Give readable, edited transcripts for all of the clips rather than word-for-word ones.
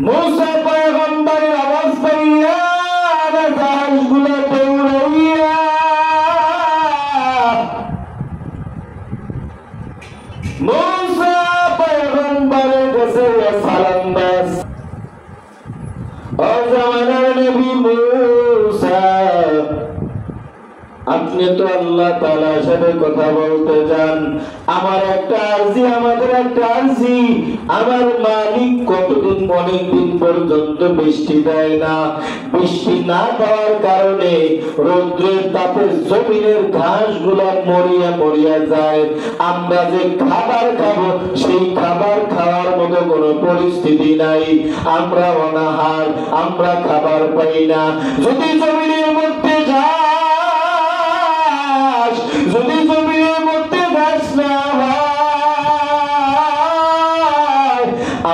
মুসা পয়গম্বরের আওয়াজ পাইয়া জাহাজগুলো দৌড়াইয়া মুসা পয়গম্বরের কাছে সালাম দাস, ও জামানার নবী মুসা, আপনি তো আল্লাহ তাআলার সাথে কথা বলতে যান, আমার একটা আরজি, আমাদের একটা আরজি, আমার মালিক কতদিন অনেকদিন পর্যন্ত বৃষ্টি দেয় না, বৃষ্টি না দেওয়ার কারণে রৌদ্রের তাপে জমিনের ঘাসগুলা মরিয়া মরিয়া যায়, আমরা যে খাবার খাবো সেই খাবার খাওয়ার মতো কোনো পরিস্থিতি নাই, আমরা অনাহার, আমরা খাবার পাই না। যদি জমিনের মধ্যে যদি জমিনের মধ্যে ঘাস না হয়,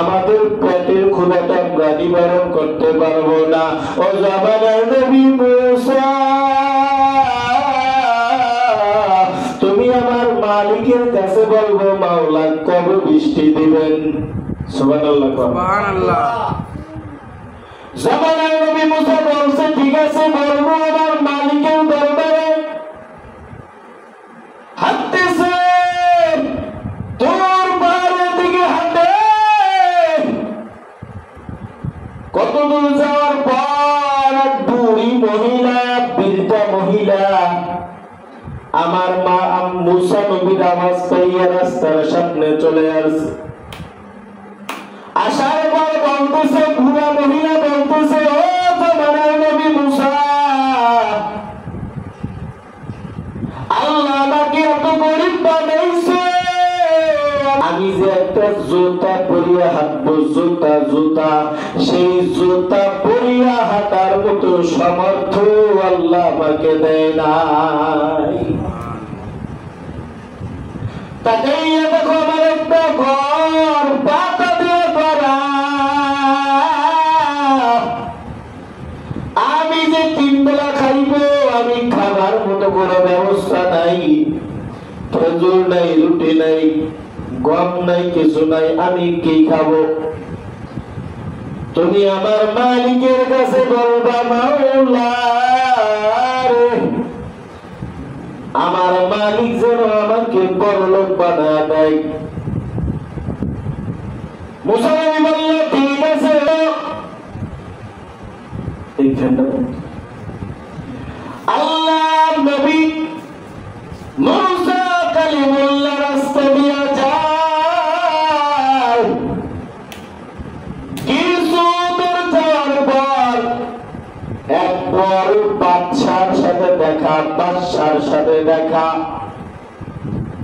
আমাদের পেটের ক্ষুধাটা আমরা নিবারণ করতে পারবো না। ও জামানার নবী মুসা, তুমি আমার মালিকের কাছে বলবো, মাওলা কবে বৃষ্টি দিবেন? সুবহানাল্লাহ, সুবহানাল্লাহ। জামানার নবী মুসা বলছে, ঠিক আছে, বলবো আমার মালিকের দরবারে। হাঁটতেছে, তোর বাড়ির দিকে হাঁটে, কত দূর যাওয়ার পর এক বুড়ি মহিলা, বৃদ্ধা মহিলা আমার মা মুসা নবীর আওয়াজ পাইয়া রাস্তার সামনে চলে আসছে। আসার পর বলতেছে, বুড়া মহিলা বলতেছে, ও জামানার নবী মুসা, আল্লাহ আমাকে এত গরিব বানাইছে, আমি যে একটা জুতা পরিয়া হাঁটবো, জুতা, সেই জুতা পরিয়া হাঁটার মতো সামর্থ্য আল্লাহ আমাকে দেয় নাই। তাকাইয়া দেখো আমার একটা ঘর পাতা দিয়ে করা, আমি যে 3 বেলা খাইব, আমি খাবার মতো কোনো ব্যবস্থা নাই, খেজুর নাই, রুটি নাই, গম নাই, কিছু নাই, আমি কি খাবো? তুমি আমার মালিকের কাছে বলবা, মাওলা রে, আমার মালিক যেন আমাকে বড়লোক বানায় দেয়। মুসা নবী বলল, ঠিক আছে। আল্লাহ নবী মুসা কালিমুল্লাহ রাস্তা দিয়া যায়, কিছু দূর যাওয়ার পর এক বড় বাদশার সাথে দেখা,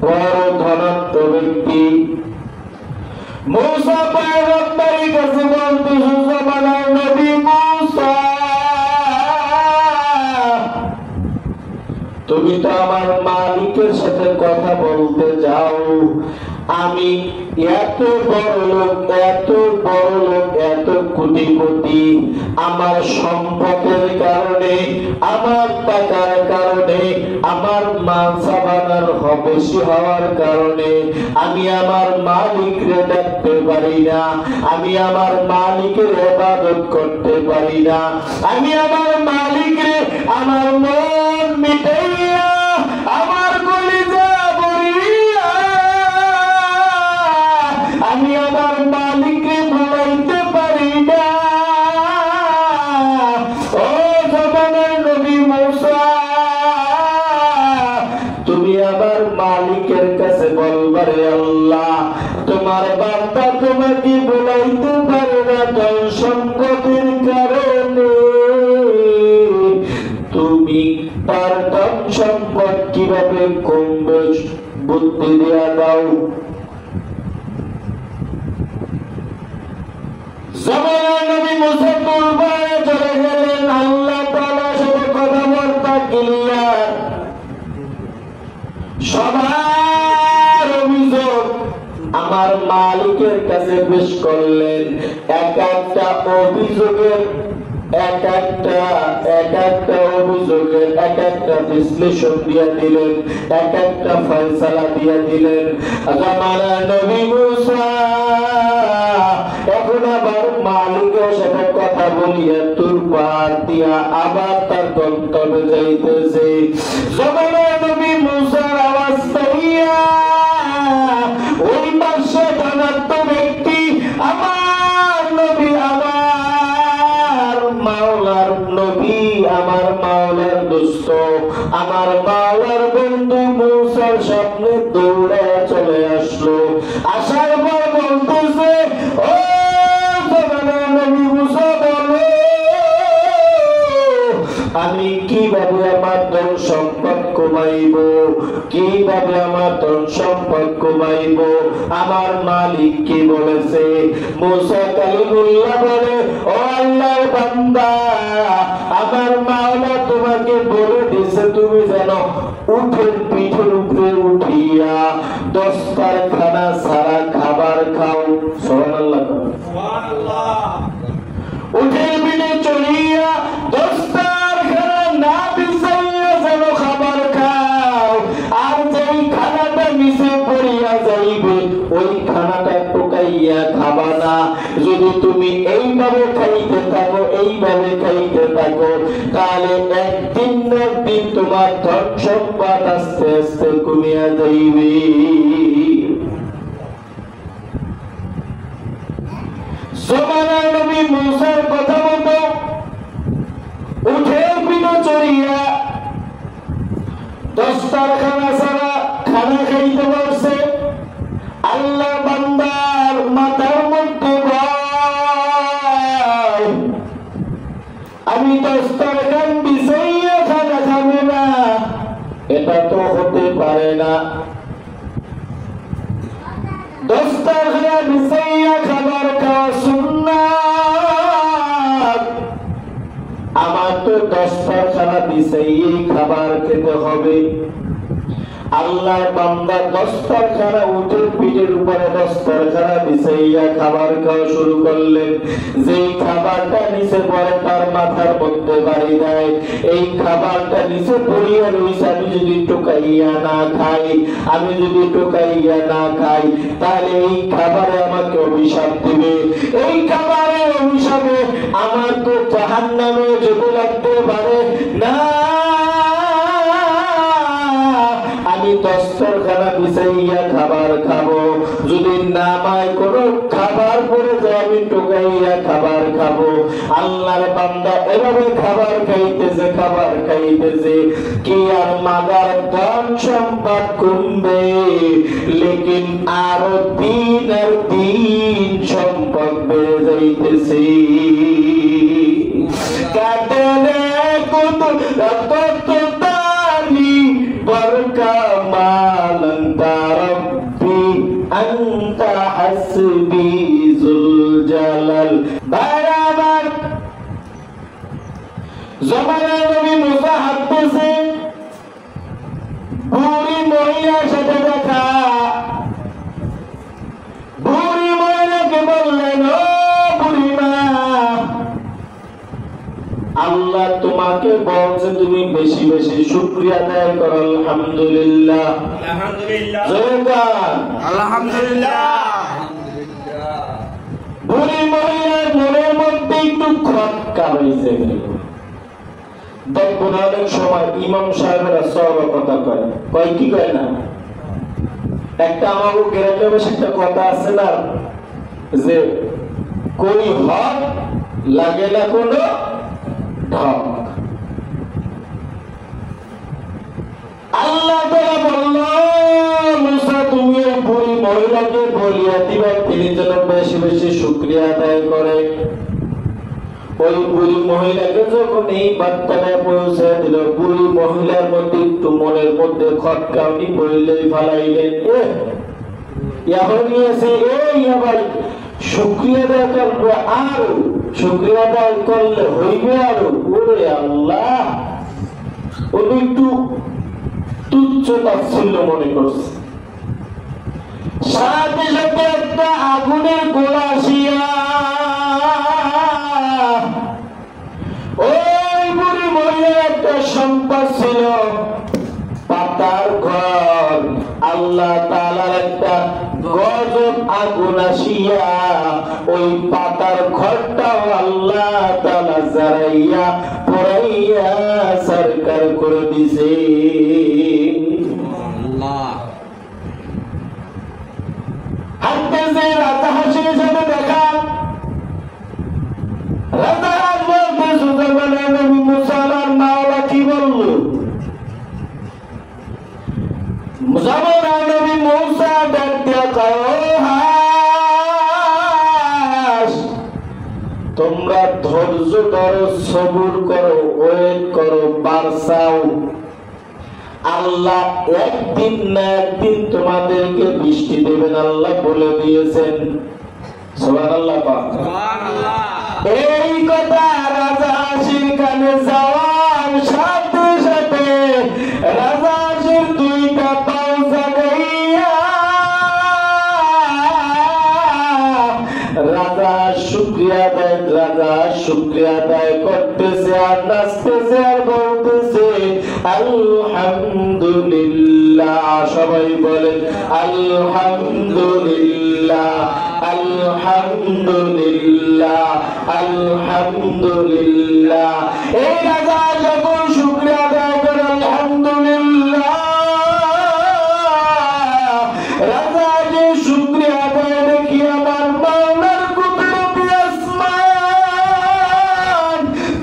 বড় ধনত্ব ব্যক্তি। মুসা পয়গম্বরের কাছে বলতেছে, জামানার নবী মুসা, তুমি তো আমার মালিকের সাথে কথা বলতে যাও, আমি এত বড় লোক, এত কোটিপতি, আমার সম্পদের কারণে, আমার টাকার কারণে, আমার মানসাবানার বেশি হওয়ার কারণে আমি আমার মালিকরে দেখতে পারি না, আমি আমার মালিকের ইবাদত করতে পারি না, আমি আমার মালিকরে আমার মন মিটাইয়া, আমার কলিজা ভরিয়া আমি আমার মালিককে ভুলাইতে পারি না। ও জামানার নবী মুসা, তুমি আমার মালিকের কাছে বলবারে, আল্লাহ তোমার বান্দা তোমাকে ভুলাইতে পারে না, ধন সম্পদের কারণে, তুমি তার ধন সম্পদ কিভাবে কমবে বুদ্ধি দেয়া দাও। জামানার নবী মুসা দরবারে চলে গেলেন, আল্লাহ তাআলার সাথে কথাবার্তা ক্লিয়ার, সবার অভিযোগ আমার মালিকের কাছে পেশ করলেন। এক একটা অভিযোগের এক একটা অভিযোগের এক একটা বিশ্লেষণ দিয়ে দিলেন, এক একটা ফয়সালা দিয়ে দিলেন। জামানার নবী মুসা এখন আবার মালিকের সাথে কথা বলিয়া তুর পাহাড় দিয়া আবার তার গন্তব্যে যাইতেছে। জামানার নবী মুসার আওয়াজ পাইয়া ওই পাশে ধনাত্ম ব্যক্তি আমার নবী, আমার মাওলার নবী, আমার মাওলার দোস্ত, আমার মাওলার বন্ধু মুসার সামনে দৌড়ে চলে আসলো। আসার পর বলতেছে, ও জামানার নবী মুসা বলো আমি কিভাবে আমার ধন সম্পদ কমাইব, কিভাবে আমার ধন সম্পদ কমাইব, আমার মালিক কি বলেছে? মুসা কালিমুল্লাহ বলে, ও আল্লাহর বান্দা আমার মাওলা তোমাকে বলে দিয়েছে তুমি যেন উটের পিঠের উপরে উঠিয়া দস্তারখানা সারা খাবার খাও। সুবহানাল্লাহ। উটের পিঠে চড়িয়া দস্তারখানা না বিছাইয়া যেন খাবার খাও, আর যেই খানাটা নিচে পড়িয়া যাইবে ওই খানাটা টোকাইয়া খাবা না। যদি তুমি এইভাবে খাইতে থাকো, এইভাবে খাইতে থাকো, তাহলে একদিন না একদিন তোমার ধন সম্পদ আস্তে আস্তে কমিয়া যাইবে। জামানার নবী মুসার কথা মতো উঠে পিঠে চড়িয়া দস্তারখানা ছাড়া খানা খাইতে পারছে। আল্লাহ বান্দার মাথার মধ্যে ভয়, আমি দস্তারখান বিছাইয়া খানা খাবো না, এটা তো হতে পারে না। দস্তারখানা বিছাইয়া খাবার খাওয়া সুন্নাত, আমার তো দস্তারখানা বিছাইয়েই খাবার খেতে হবে। আল্লাহর বান্দা দস্তারখানা উটের পিঠের উপরে দস্তারখানা বিছাইয়া খাবার খাওয়া শুরু করলেন। যেই খাবারটা নিচে পড়ে তার মাথার মধ্যে বাড়ি দেয়, এই খাবারটা নিচে পড়িয়া রয়েছে, আমি যদি টোকাইয়া না খাই, আমি যদি টোকাইয়া না খাই, তাহলে এই খাবারে আমাকে অভিশাপ দিবে, এই খাবারের অভিশাপে আমার তো জাহান্নামে যেতে লাগতে পারে না। আমি দস্তারখানা বিছাইয়া খাবার খাবো, যদি নামায় কোনো খাবার পড়ে যায় আমি টোকাইয়া খাবার খাবো। আল্লাহর বান্দা এভাবে খাবার খাইতেছে, খাবার খাইতেছে, কি আর মাগার ধন সম্পদ কমবে, লেকিন আরো দিন আর দিন সম্পদ বেড়ে যাইতেছে। কাটলে কত কত তারি বরকা মালন্তা রব্বি আনতা হাসবি যুল জালাল। বারবার জামানার নবী মুসা হাঁটতেছে, বুড়ি মহিলার সাথে দেখা। বুড়ি মহিলাকে বললেন, ও বুড়িমা, আল্লাহ তোমাকে বলছে তুমি বেশি বেশি শুকরিয়া আদায় করো। আলহামদুলিল্লাহ, আলহামদুলিল্লাহ। বুড়ি মহিলার মনের মধ্যে একটু খটকা হয়েছে। দেখবো না অনেক সময় ইমাম সাহেবেরা সব কথা কয়, কয় কি কয় না, একটা আমার গ্রামে বেশ একটা কথা আছে না, যে কই হক লাগে না কোনো ঢক। আল্লাহ তাআলা বলল, মুসা তুমি ওই বুড়ি মহিলাকে বলিয়া দিবা তিনি যেন বেশি বেশি শুকরিয়া আদায় করে। ওই বুড়ি মহিলাকে যখন এই বার্তাটা পৌঁছে দিল, বুড়ি মহিলার মধ্যে একটু মনের মধ্যে খটকা, উনি বললেই ফালাইলেন, এখন নিয়েছে এই আবার শুকরিয়া আদায় করবে, আরো শুকরিয়া আদায় করলে হইবে আরো। ওরে আল্লাহ, উনি একটু তুচ্ছ তাচ্ছিল্য মনে করছে। সাথে সাথে একটা আগুনের গোলা আসিয়া আগুন আসিয়া ওই পাতার ঘরটাও আল্লাহ তাআলা জ্বালাইয়া পোড়াইয়া সরকার করে দিছে। হাদিসে রাজা হাসিনের সাথে দেখা, রাজা বলতে সুজাবানে নবী মুসা আর মাওলা কি বলল? মুসাবানে নবী মুসা ডাকতে কয়, তোমরা ধৈর্য ধরো, সবুর করো, ওয়েট করো, বারসাও। আল্লাহ একদিন না একদিন তোমাদেরকে বৃষ্টি দেবেন, আল্লাহ বলে দিয়েছেন। সুবহানাল্লাহ। এই কথা রাজা হাসির কানে যাওয়ার সাথে সাথে রাজা হাসির দুইটা পাও জাগাইয়া রাজা শুকরিয়া আদায় করতেছে আর নাচতেছে আর বলতেছে আলহামদুলিল্লাহ। সবাই বলেন আলহামদুলিল্লাহ, আলহামদুলিল্লাহ, আলহামদুলিল্লাহ। এই রাজা যখন শুকরিয়া আদায় করে আলহামদুলিল্লাহ, রাজা যে শুকরিয়া আদায় দেখি আমার মাওলার কুদরতি আসমান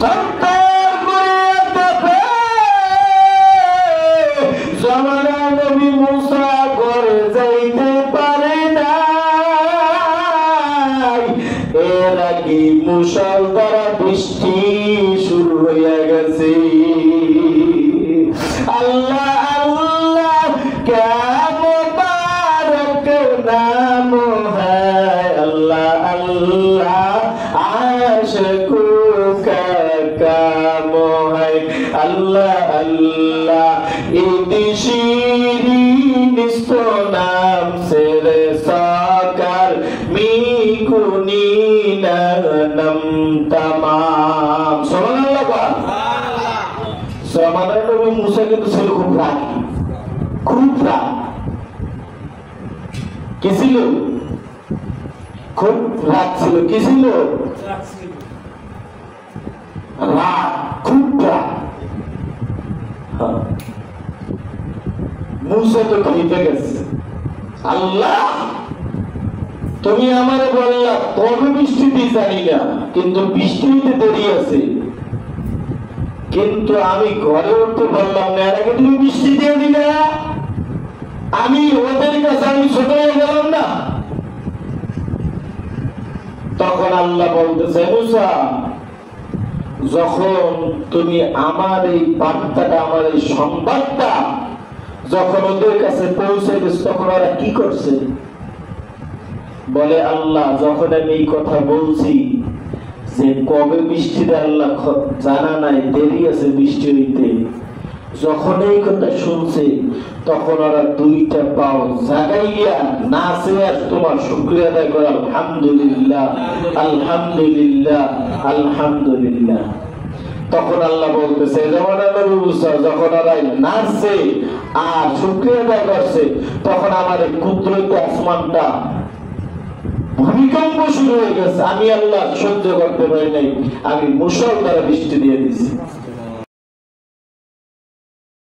থরথর করে কাঁপে। জামানা নবী মুসা ঘরে যাইতে পারে না, এর আগে মুষলধারে বৃষ্টি শুরু হয়ে গেছে। আল্লাহ আল্লাহ ক্যা মুবারক নাম হ্যায়, আল্লাহ আল্লাহ আশিকো কা কাম হ্যায়, আল্লাহ আল্লাহ ইদি শিরিন ইসको নাম সে রে সাকার মিকুনি নাম তামাম। সুবহানাল্লাহ। সুবহানাল্লাহ। নবী মুসা কিন্তু ছিল খুব রাগী, খুব রাগ। কি ছিল? খুব রাগ ছিল। কি ছিল? রাগ, খুব রাগ। মুসা তো খেপে গেছে। আল্লাহ তুমি আমারে বললা কবে বৃষ্টি দিই জানি না, কিন্তু বৃষ্টি হইতে দেরি আছে, কিন্তু আমি ঘরে উঠতে পারলাম না, এর আগে তুমি বৃষ্টি দিয়ে দিলে, আমি ওদের কাছে আমি ছোট হয়ে গেলাম না। তখন আল্লাহ বলতেছে মুসা, যখন তুমি আমার এই বার্তাটা, আমার এই সংবাদটা যখন ওদের কাছে পৌঁছে গেছে, তখন ওরা কি করছে? বলে আল্লাহ যখন আমি এই কথা বলছি যে কবে বৃষ্টি দেয় আল্লাহ জানা নাই, দেরি আছে বৃষ্টি হইতে, যখন এই কথা শুনছে তখন ওরা দুইটা পাও জাগাইয়া নাচে আর তোমার শুকরিয়া আদায় করে আলহামদুলিল্লাহ, আলহামদুলিল্লাহ, আলহামদুলিল্লাহ। তখন আল্লাহ বলতেছে যখন ওরা নাচছে আর শুকরিয়া আদায় করছে, তখন আমার কুদরতি আসমানটা ভূমিকম্প শুরু হয়ে গেছে। আমি আল্লাহ সহ্য করতে পারি নাই, আমি মুষলধারে বৃষ্টি দিয়ে দিয়েছি।